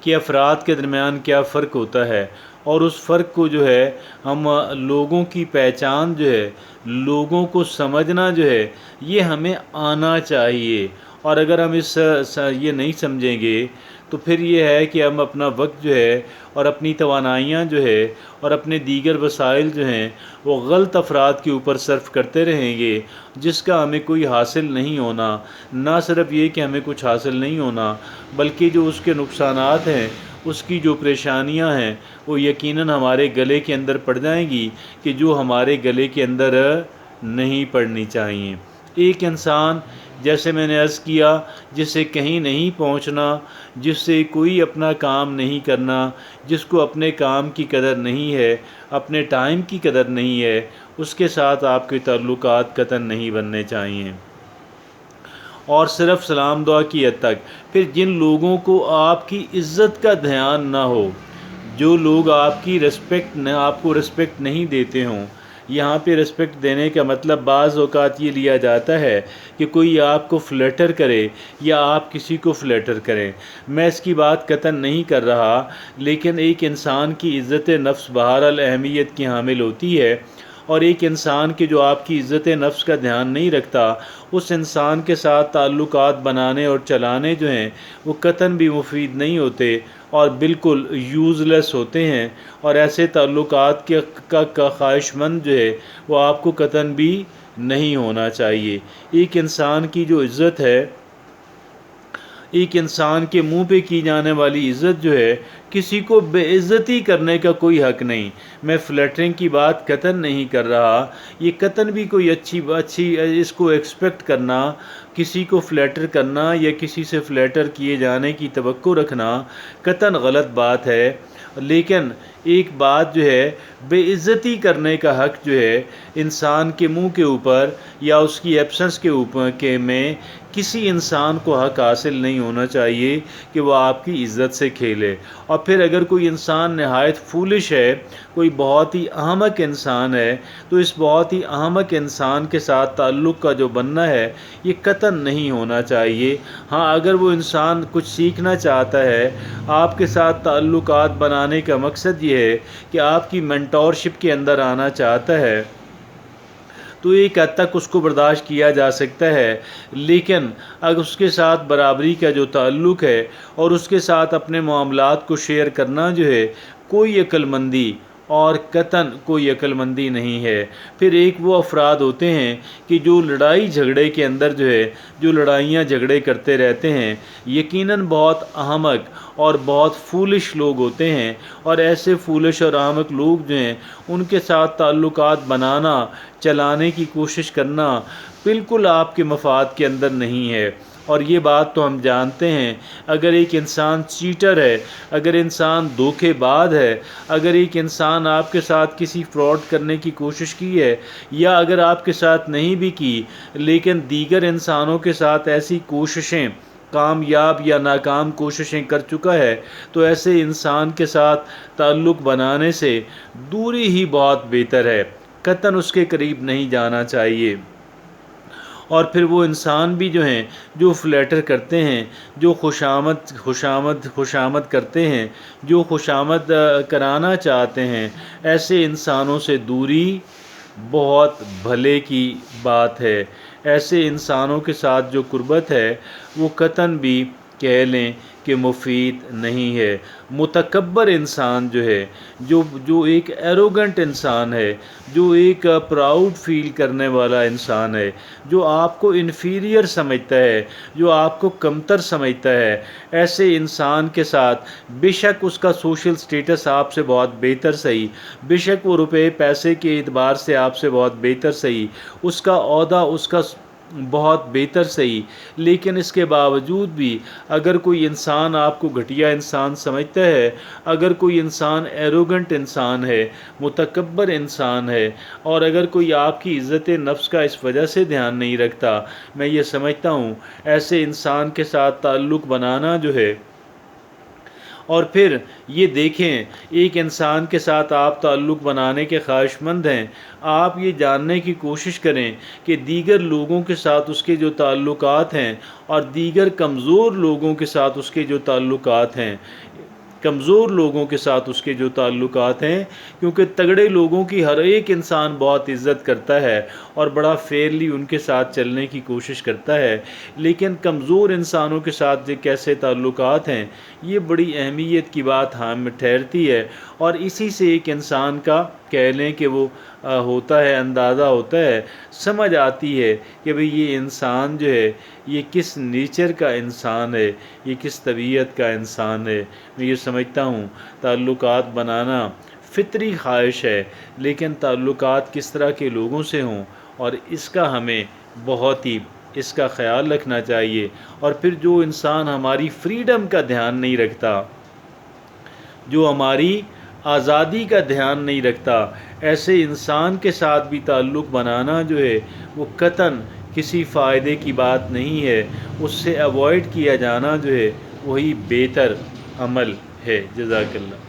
کہ افراد کے درمیان کیا فرق ہوتا ہے، اور اس فرق کو جو ہے ہم لوگوں کی پہچان جو ہے، لوگوں کو سمجھنا جو ہے، یہ ہمیں آنا چاہیے۔ اور اگر ہم یہ نہیں سمجھیں گے تو پھر یہ ہے کہ ہم اپنا وقت جو ہے اور اپنی توانائیاں جو ہے اور اپنے دیگر وسائل جو ہیں وہ غلط افراد کے اوپر صرف کرتے رہیں گے، جس کا ہمیں کوئی حاصل نہیں ہونا۔ نہ صرف یہ کہ ہمیں کچھ حاصل نہیں ہونا، بلکہ جو اس کے نقصانات ہیں، اس کی جو پریشانیاں ہیں، وہ یقیناً ہمارے گلے کے اندر پڑ جائیں گی کہ جو ہمارے گلے کے اندر نہیں پڑنی چاہیے۔ ایک انسان، جیسے میں نے عرض کیا، جس سے کہیں نہیں پہنچنا، جس سے کوئی اپنا کام نہیں کرنا، جس کو اپنے کام کی قدر نہیں ہے، اپنے ٹائم کی قدر نہیں ہے، اس کے ساتھ آپ کے تعلقات قطعاً نہیں بننے چاہیے۔ اور صرف سلام دعا کی حد تک۔ پھر جن لوگوں کو آپ کی عزت کا دھیان نہ ہو، جو لوگ آپ کو رسپیکٹ نہیں دیتے ہوں، یہاں پہ رسپیکٹ دینے کا مطلب بعض اوقات یہ لیا جاتا ہے کہ کوئی آپ کو فلیٹر کرے یا آپ کسی کو فلیٹر کریں۔ میں اس کی بات قطعاً نہیں کر رہا، لیکن ایک انسان کی عزت نفس بہرحال اہمیت کی حامل ہوتی ہے، اور ایک انسان کے جو آپ کی عزت نفس کا دھیان نہیں رکھتا، اس انسان کے ساتھ تعلقات بنانے اور چلانے جو ہیں وہ قطعاً بھی مفید نہیں ہوتے اور بالکل یوز لیس ہوتے ہیں، اور ایسے تعلقات کا خواہش مند جو ہے وہ آپ کو قطعاً بھی نہیں ہونا چاہیے۔ ایک انسان کی جو عزت ہے، ایک انسان کے منہ پہ کی جانے والی عزت جو ہے، کسی کو بے عزتی کرنے کا کوئی حق نہیں۔ میں فلیٹرنگ کی بات قطعاً نہیں کر رہا، یہ قطعاً بھی کوئی اچھی اس کو ایکسپیکٹ کرنا، کسی کو فلیٹر کرنا یا کسی سے فلیٹر کیے جانے کی توقع رکھنا قطعاً غلط بات ہے۔ لیکن ایک بات جو ہے، بے عزتی کرنے کا حق جو ہے انسان کے منہ کے اوپر یا اس کی ایبسنس کے اوپر میں کسی انسان کو حق حاصل نہیں ہونا چاہیے کہ وہ آپ کی عزت سے کھیلے۔ اور پھر اگر کوئی انسان نہایت فولش ہے، کوئی بہت ہی احمق انسان ہے، تو اس بہت ہی احمق انسان کے ساتھ تعلق کا جو بننا ہے یہ قطعاً نہیں ہونا چاہیے۔ ہاں، اگر وہ انسان کچھ سیکھنا چاہتا ہے، آپ کے ساتھ تعلقات بنانے کا مقصد یہ ہے کہ آپ کی مینٹورشپ کے اندر آنا چاہتا ہے، تو ایک حد تک اس کو برداشت کیا جا سکتا ہے۔ لیکن اگر اس کے ساتھ برابری کا جو تعلق ہے اور اس کے ساتھ اپنے معاملات کو شیئر کرنا جو ہے، کوئی عقل مندی اور قطعاً کوئی عقل مندی نہیں ہے۔ پھر ایک وہ افراد ہوتے ہیں کہ جو لڑائی جھگڑے کے اندر جو ہے، جو لڑائیاں جھگڑے کرتے رہتے ہیں، یقیناً بہت احمق اور بہت فولش لوگ ہوتے ہیں، اور ایسے فولش اور احمق لوگ جو ہیں ان کے ساتھ تعلقات بنانا، چلانے کی کوشش کرنا بالکل آپ کے مفاد کے اندر نہیں ہے۔ اور یہ بات تو ہم جانتے ہیں، اگر ایک انسان چیٹر ہے، اگر انسان دھوکے باز ہے، اگر ایک انسان آپ کے ساتھ کسی فراڈ کرنے کی کوشش کی ہے، یا اگر آپ کے ساتھ نہیں بھی کی لیکن دیگر انسانوں کے ساتھ ایسی کوششیں، کامیاب یا ناکام کوششیں کر چکا ہے، تو ایسے انسان کے ساتھ تعلق بنانے سے دوری ہی بہت بہتر ہے، قطعاً اس کے قریب نہیں جانا چاہیے۔ اور پھر وہ انسان بھی جو ہیں جو فلیٹر کرتے ہیں، جو خوشامد کرتے ہیں، جو خوشامد کرانا چاہتے ہیں، ایسے انسانوں سے دوری بہت بھلے کی بات ہے۔ ایسے انسانوں کے ساتھ جو قربت ہے وہ قطعاً بھی کہہ لیں کہ مفید نہیں ہے۔ متکبر انسان جو ہے، جو ایک ایروگنٹ انسان ہے، جو ایک پراؤڈ فیل کرنے والا انسان ہے، جو آپ کو انفیریئر سمجھتا ہے، جو آپ کو کمتر سمجھتا ہے، ایسے انسان کے ساتھ بے شک اس کا سوشل سٹیٹس آپ سے بہت بہتر صحیح، بے شک وہ روپے پیسے کے اعتبار سے آپ سے بہت بہتر صحیح، اس کا عہدہ اس کا بہت بہتر صحیح، لیکن اس کے باوجود بھی اگر کوئی انسان آپ کو گھٹیا انسان سمجھتا ہے، اگر کوئی انسان ایروگنٹ انسان ہے، متکبر انسان ہے، اور اگر کوئی آپ کی عزت نفس کا اس وجہ سے دھیان نہیں رکھتا، میں یہ سمجھتا ہوں ایسے انسان کے ساتھ تعلق بنانا جو ہے۔ اور پھر یہ دیکھیں، ایک انسان کے ساتھ آپ تعلق بنانے کے خواہش مند ہیں، آپ یہ جاننے کی کوشش کریں کہ دیگر لوگوں کے ساتھ اس کے جو تعلقات ہیں اور دیگر کمزور لوگوں کے ساتھ اس کے جو تعلقات ہیں، کمزور لوگوں کے ساتھ اس کے جو تعلقات ہیں، کیونکہ تگڑے لوگوں کی ہر ایک انسان بہت عزت کرتا ہے اور بڑا فیئرلی ان کے ساتھ چلنے کی کوشش کرتا ہے، لیکن کمزور انسانوں کے ساتھ جو کیسے تعلقات ہیں یہ بڑی اہمیت کی بات ہمیں ٹھہرتی ہے، اور اسی سے ایک انسان کا کہہ لیں کہ وہ ہوتا ہے، اندازہ ہوتا ہے، سمجھ آتی ہے کہ بھئی یہ انسان جو ہے یہ کس نیچر کا انسان ہے، یہ کس طبیعت کا انسان ہے۔ میں یہ سمجھتا ہوں تعلقات بنانا فطری خواہش ہے، لیکن تعلقات کس طرح کے لوگوں سے ہوں اور اس کا ہمیں بہت ہی اس کا خیال رکھنا چاہیے۔ اور پھر جو انسان ہماری فریڈم کا دھیان نہیں رکھتا، جو ہماری آزادی کا دھیان نہیں رکھتا، ایسے انسان کے ساتھ بھی تعلق بنانا جو ہے وہ قطعاً کسی فائدے کی بات نہیں ہے، اس سے اوائڈ کیا جانا جو ہے وہی بہتر عمل ہے۔ جزاک اللہ۔